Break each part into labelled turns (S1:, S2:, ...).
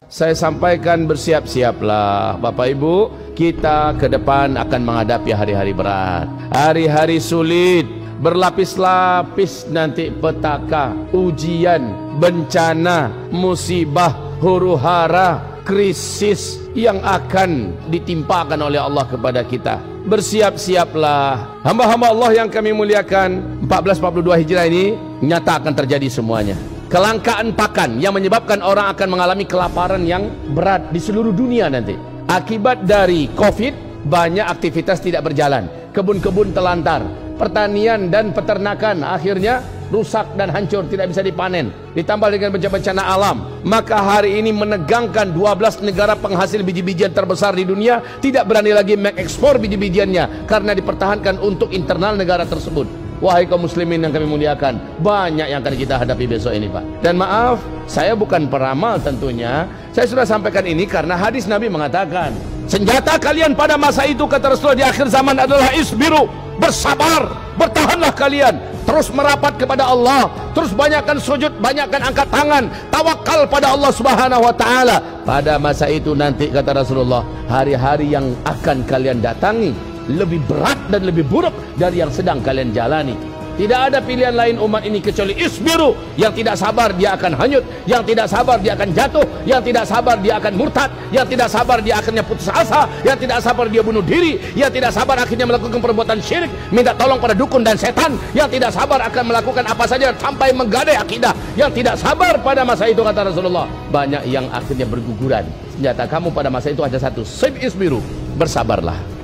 S1: Saya sampaikan bersiap-siaplah Bapak Ibu, kita ke depan akan menghadapi hari-hari berat, hari-hari sulit, berlapis-lapis nanti petaka, ujian, bencana, musibah, huru-hara, krisis yang akan ditimpakan oleh Allah kepada kita. Bersiap-siaplah hamba-hamba Allah yang kami muliakan. 1442 Hijrah ini nyata akan terjadi semuanya. Kelangkaan pakan yang menyebabkan orang akan mengalami kelaparan yang berat di seluruh dunia nanti. Akibat dari Covid, banyak aktivitas tidak berjalan, kebun-kebun telantar, pertanian dan peternakan akhirnya rusak dan hancur, tidak bisa dipanen, ditambah dengan bencana alam. Maka hari ini menegangkan 12 negara penghasil biji-bijian terbesar di dunia tidak berani lagi mengekspor biji-bijiannya karena dipertahankan untuk internal negara tersebut. Wahai kaum muslimin yang kami muliakan, banyak yang akan kita hadapi besok ini, Pak. Dan maaf, saya bukan peramal tentunya. Saya sudah sampaikan ini karena hadis Nabi mengatakan, senjata kalian pada masa itu, kata Rasulullah, di akhir zaman adalah isbiru, bersabar, bertahanlah kalian, terus merapat kepada Allah, terus banyakkan sujud, banyakkan angkat tangan, tawakal pada Allah Subhanahu wa taala. Pada masa itu nanti, kata Rasulullah, hari-hari yang akan kalian datangi lebih berat dan lebih buruk dari yang sedang kalian jalani. Tidak ada pilihan lain umat ini kecuali isbiru. Yang tidak sabar dia akan hanyut, yang tidak sabar dia akan jatuh, yang tidak sabar dia akan murtad, yang tidak sabar dia akhirnya putus asa, yang tidak sabar dia bunuh diri, yang tidak sabar akhirnya melakukan perbuatan syirik, minta tolong pada dukun dan setan, yang tidak sabar akan melakukan apa saja sampai menggadai akidah, yang tidak sabar pada masa itu, kata Rasulullah, banyak yang akhirnya berguguran. Senjata kamu pada masa itu ada satu, sib isbiru, bersabarlah.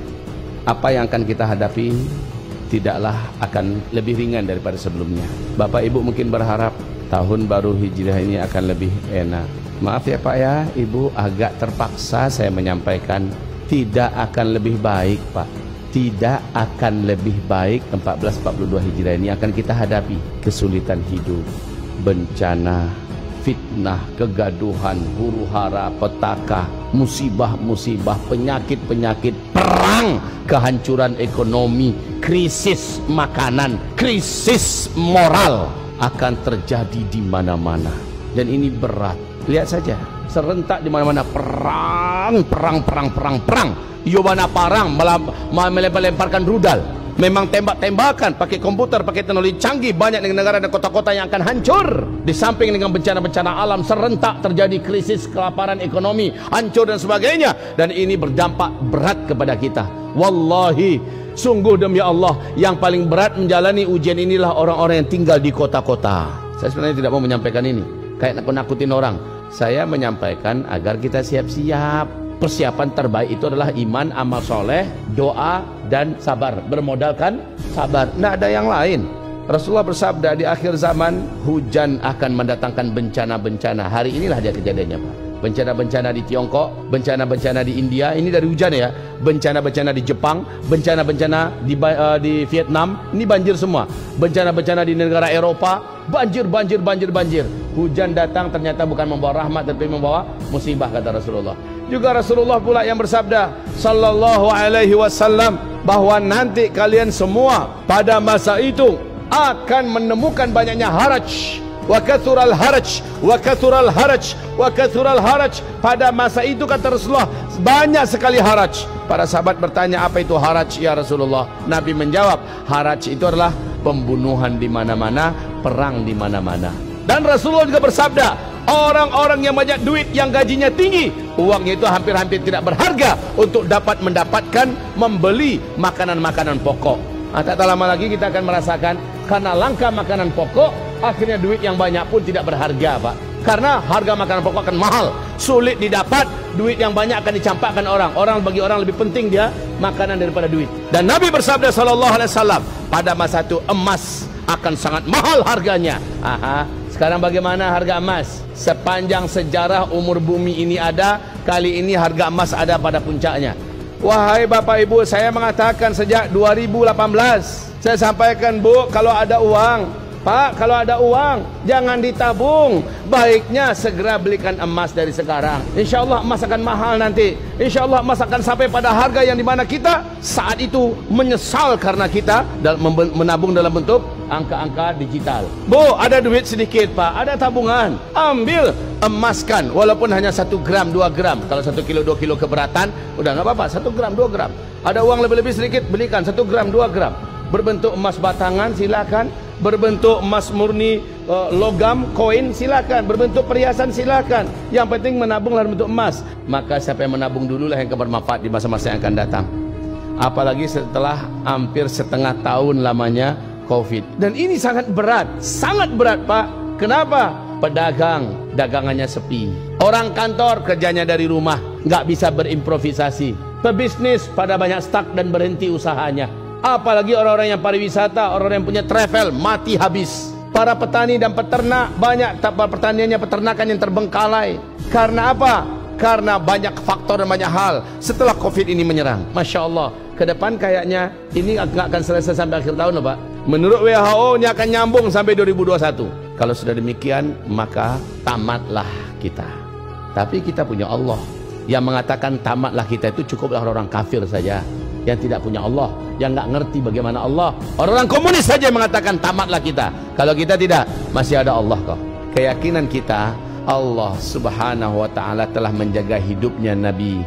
S1: Apa yang akan kita hadapi tidaklah akan lebih ringan daripada sebelumnya. Bapak Ibu mungkin berharap tahun baru Hijriah ini akan lebih enak. Maaf ya Pak ya, Ibu, agak terpaksa saya menyampaikan tidak akan lebih baik, Pak. Tidak akan lebih baik. 1442 Hijriah ini akan kita hadapi kesulitan hidup, bencana, fitnah, kegaduhan, huru-hara, petaka, musibah-musibah, penyakit-penyakit, perang, kehancuran ekonomi, krisis makanan, krisis moral akan terjadi di mana-mana. Dan ini berat. Lihat saja, serentak di mana-mana perang. Yobana parang melempar-lemparkan rudal. Memang tembak-tembakan, pakai komputer, pakai teknologi canggih, banyak negara dan kota-kota yang akan hancur. Di samping dengan bencana-bencana alam, serentak terjadi krisis, kelaparan ekonomi, hancur dan sebagainya. Dan ini berdampak berat kepada kita. Wallahi, sungguh demi Allah, yang paling berat menjalani ujian inilah orang-orang yang tinggal di kota-kota. Saya sebenarnya tidak mau menyampaikan ini, kayak nakut-nakutin orang. Saya menyampaikan agar kita siap-siap. Persiapan terbaik itu adalah iman, amal soleh, doa, dan sabar. Bermodalkan sabar, tidak ada yang lain. Rasulullah bersabda, di akhir zaman hujan akan mendatangkan bencana-bencana. Hari inilah dia kejadiannya, Pak. Bencana-bencana di Tiongkok, bencana-bencana di India, ini dari hujan ya. Bencana-bencana di Jepang, bencana-bencana di Vietnam, ini banjir semua. Bencana-bencana di negara Eropa, banjir. Hujan datang ternyata bukan membawa rahmat, tapi membawa musibah, kata Rasulullah. Juga Rasulullah pula yang bersabda sallallahu alaihi wasallam bahwa nanti kalian semua pada masa itu akan menemukan banyaknya haraj. Wa kathural haraj, wa kathural haraj, wa kathural haraj. Pada masa itu, kata Rasulullah, banyak sekali haraj. Para sahabat bertanya, apa itu haraj ya Rasulullah? Nabi menjawab, haraj itu adalah pembunuhan di mana-mana, perang di mana-mana. Dan Rasulullah juga bersabda, orang-orang yang banyak duit, yang gajinya tinggi, uangnya itu hampir-hampir tidak berharga untuk dapat mendapatkan membeli makanan-makanan pokok. Tak lama lagi kita akan merasakan karena langka makanan pokok, akhirnya duit yang banyak pun tidak berharga, Pak. Karena harga makanan pokok akan mahal, sulit didapat, duit yang banyak akan dicampakkan orang. Bagi orang lebih penting dia makanan daripada duit. Dan Nabi bersabda sallallahu alaihi wasallam, pada masa itu emas akan sangat mahal harganya. Sekarang bagaimana harga emas? Sepanjang sejarah umur bumi ini ada, kali ini harga emas ada pada puncaknya. Wahai Bapak Ibu, saya mengatakan sejak 2018, saya sampaikan, Bu, kalau ada uang, Pak, kalau ada uang, jangan ditabung. Baiknya segera belikan emas dari sekarang. Insya Allah emas akan mahal nanti. Insya Allah emas akan sampai pada harga yang dimana kita saat itu menyesal karena kita menabung dalam bentuk angka-angka digital. Bu, ada duit sedikit Pak, ada tabungan, ambil, emaskan, walaupun hanya 1 gram, 2 gram. Kalau 1 kilo, 2 kilo keberatan, udah nggak apa-apa, 1 gram, 2 gram. Ada uang lebih-lebih sedikit, belikan 1 gram, 2 gram. Berbentuk emas batangan, silakan. Berbentuk emas murni, logam, koin, silakan. Berbentuk perhiasan, silakan. Yang penting menabung dalam bentuk emas. Maka siapa yang menabung dululah yang bermanfaat di masa-masa yang akan datang. Apalagi setelah hampir setengah tahun lamanya COVID. Dan ini sangat berat Pak. Kenapa? Pedagang, dagangannya sepi. Orang kantor, kerjanya dari rumah, nggak bisa berimprovisasi. Pebisnis pada banyak stuck dan berhenti usahanya. Apalagi orang-orang yang pariwisata, orang-orang yang punya travel, mati habis. Para petani dan peternak, banyak pertaniannya, peternakan yang terbengkalai. Karena apa? Karena banyak faktor dan banyak hal. Setelah COVID ini menyerang, Masya Allah, ke depan kayaknya ini nggak akan selesai sampai akhir tahun loh Pak. Menurut WHO ini akan nyambung sampai 2021. Kalau sudah demikian, maka tamatlah kita. Tapi kita punya Allah yang mengatakan tamatlah kita itu cukuplah orang kafir saja, yang tidak punya Allah, yang nggak ngerti bagaimana Allah. Orang-orang komunis saja yang mengatakan tamatlah kita. Kalau kita tidak, masih ada Allah kok. Keyakinan kita, Allah Subhanahu wa ta'ala telah menjaga hidupnya Nabi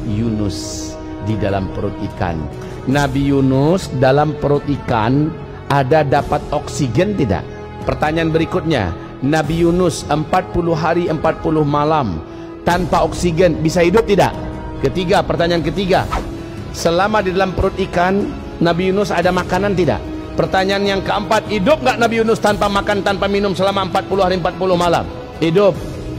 S1: Yunus di dalam perut ikan. Nabi Yunus dalam perut ikan ada dapat oksigen tidak? Pertanyaan berikutnya, Nabi Yunus 40 hari 40 malam tanpa oksigen bisa hidup tidak? Pertanyaan ketiga, selama di dalam perut ikan Nabi Yunus ada makanan tidak? Pertanyaan yang keempat, hidup nggak Nabi Yunus tanpa makan, tanpa minum selama 40 hari 40 malam? Hidup.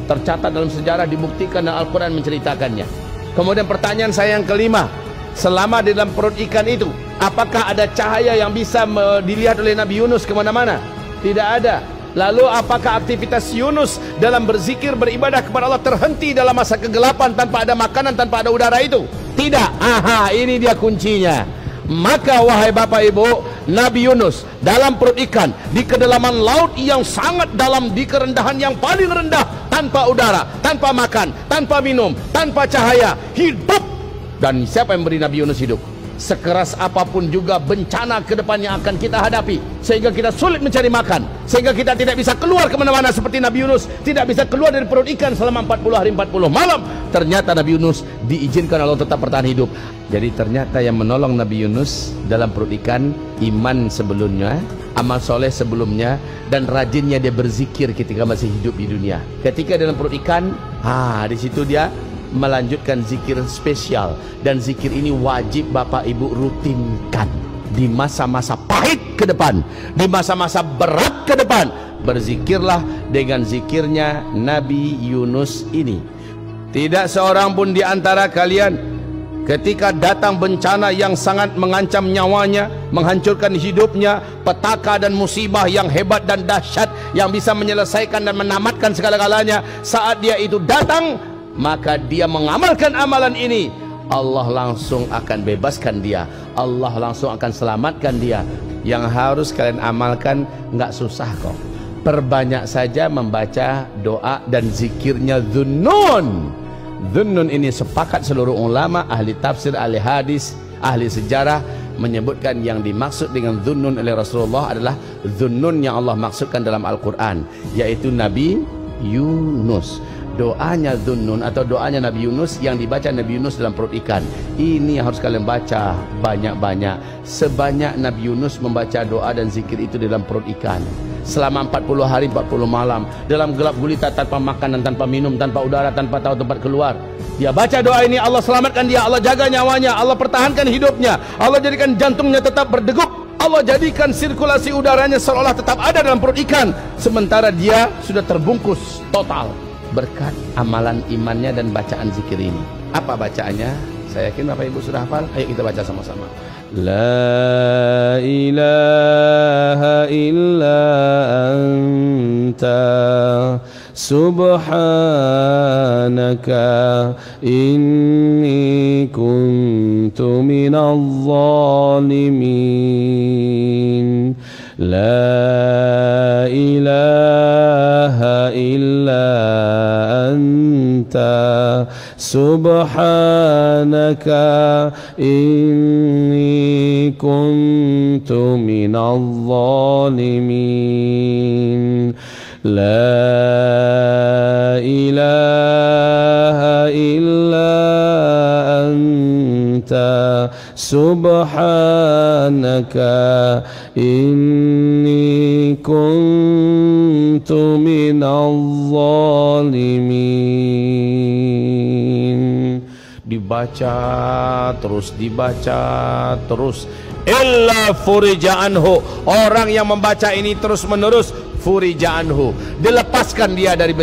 S1: Tercatat dalam sejarah, dibuktikan dan Al-Quran menceritakannya. Kemudian pertanyaan saya yang kelima, selama di dalam perut ikan itu, apakah ada cahaya yang bisa dilihat oleh Nabi Yunus kemana-mana? Tidak ada. Lalu apakah aktivitas Yunus dalam berzikir, beribadah kepada Allah terhenti dalam masa kegelapan tanpa ada makanan, tanpa ada udara itu? Tidak. Aha, ini dia kuncinya. Maka wahai Bapak Ibu, Nabi Yunus dalam perut ikan di kedalaman laut yang sangat dalam, di kerendahan yang paling rendah, tanpa udara, tanpa makan, tanpa minum, tanpa cahaya, hidup. Dan siapa yang beri Nabi Yunus hidup? Sekeras apapun juga bencana ke depan yang akan kita hadapi, sehingga kita sulit mencari makan, sehingga kita tidak bisa keluar kemana-mana seperti Nabi Yunus tidak bisa keluar dari perut ikan selama 40 hari 40 malam. Ternyata Nabi Yunus diizinkan Allah tetap bertahan hidup. Jadi ternyata yang menolong Nabi Yunus dalam perut ikan, iman sebelumnya, amal soleh sebelumnya, dan rajinnya dia berzikir ketika masih hidup di dunia. Ketika dalam perut ikan, di situ dia melanjutkan zikir spesial, dan zikir ini wajib Bapak Ibu rutinkan di masa-masa pahit ke depan, di masa-masa berat ke depan. Berzikirlah dengan zikirnya Nabi Yunus ini. Tidak seorang pun di antara kalian ketika datang bencana yang sangat mengancam nyawanya, menghancurkan hidupnya, petaka dan musibah yang hebat dan dahsyat yang bisa menyelesaikan dan menamatkan segala-galanya, saat dia itu datang, maka dia mengamalkan amalan ini, Allah langsung akan bebaskan dia, Allah langsung akan selamatkan dia. Yang harus kalian amalkan nggak susah kok, perbanyak saja membaca doa dan zikirnya Dhunnun. Dhunnun ini sepakat seluruh ulama, ahli tafsir, ahli hadis, ahli sejarah menyebutkan yang dimaksud dengan Dhunnun oleh Rasulullah adalah Dhunnun yang Allah maksudkan dalam Al-Quran, yaitu Nabi Yunus. Doanya Dhunnun atau doanya Nabi Yunus yang dibaca Nabi Yunus dalam perut ikan, ini yang harus kalian baca banyak-banyak. Sebanyak Nabi Yunus membaca doa dan zikir itu dalam perut ikan selama 40 hari 40 malam, dalam gelap gulita, tanpa makanan, tanpa minum, tanpa udara, tanpa tahu tempat keluar. Dia baca doa ini, Allah selamatkan dia, Allah jaga nyawanya, Allah pertahankan hidupnya, Allah jadikan jantungnya tetap berdegup, Allah jadikan sirkulasi udaranya seolah tetap ada dalam perut ikan, sementara dia sudah terbungkus total berkat amalan imannya dan bacaan zikir ini. Apa bacaannya? Saya yakin Bapak Ibu sudah hafal. Ayo kita baca sama-sama. La ilaha illa anta subhanaka inni kuntu minadh zalimin. La ilaha illa anta subhanaka inni kuntu minadh dhalimin. La ilaha illa anta subhanaka inni kuntu minadh dhalimin. Dibaca terus, illa furija anhu. Orang yang membaca ini terus menerus, furija anhu, dilepaskan dia dari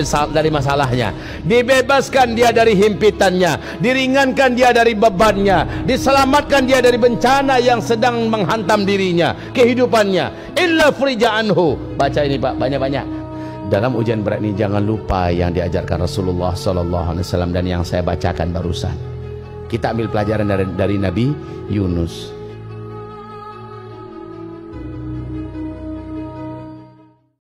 S1: masalahnya, dibebaskan dia dari himpitannya, diringankan dia dari bebannya, diselamatkan dia dari bencana yang sedang menghantam dirinya, kehidupannya. Illa furija anhu. Baca ini Pak, banyak-banyak. Dalam ujian berat ini jangan lupa yang diajarkan Rasulullah SAW dan yang saya bacakan barusan. Kita ambil pelajaran dari Nabi Yunus.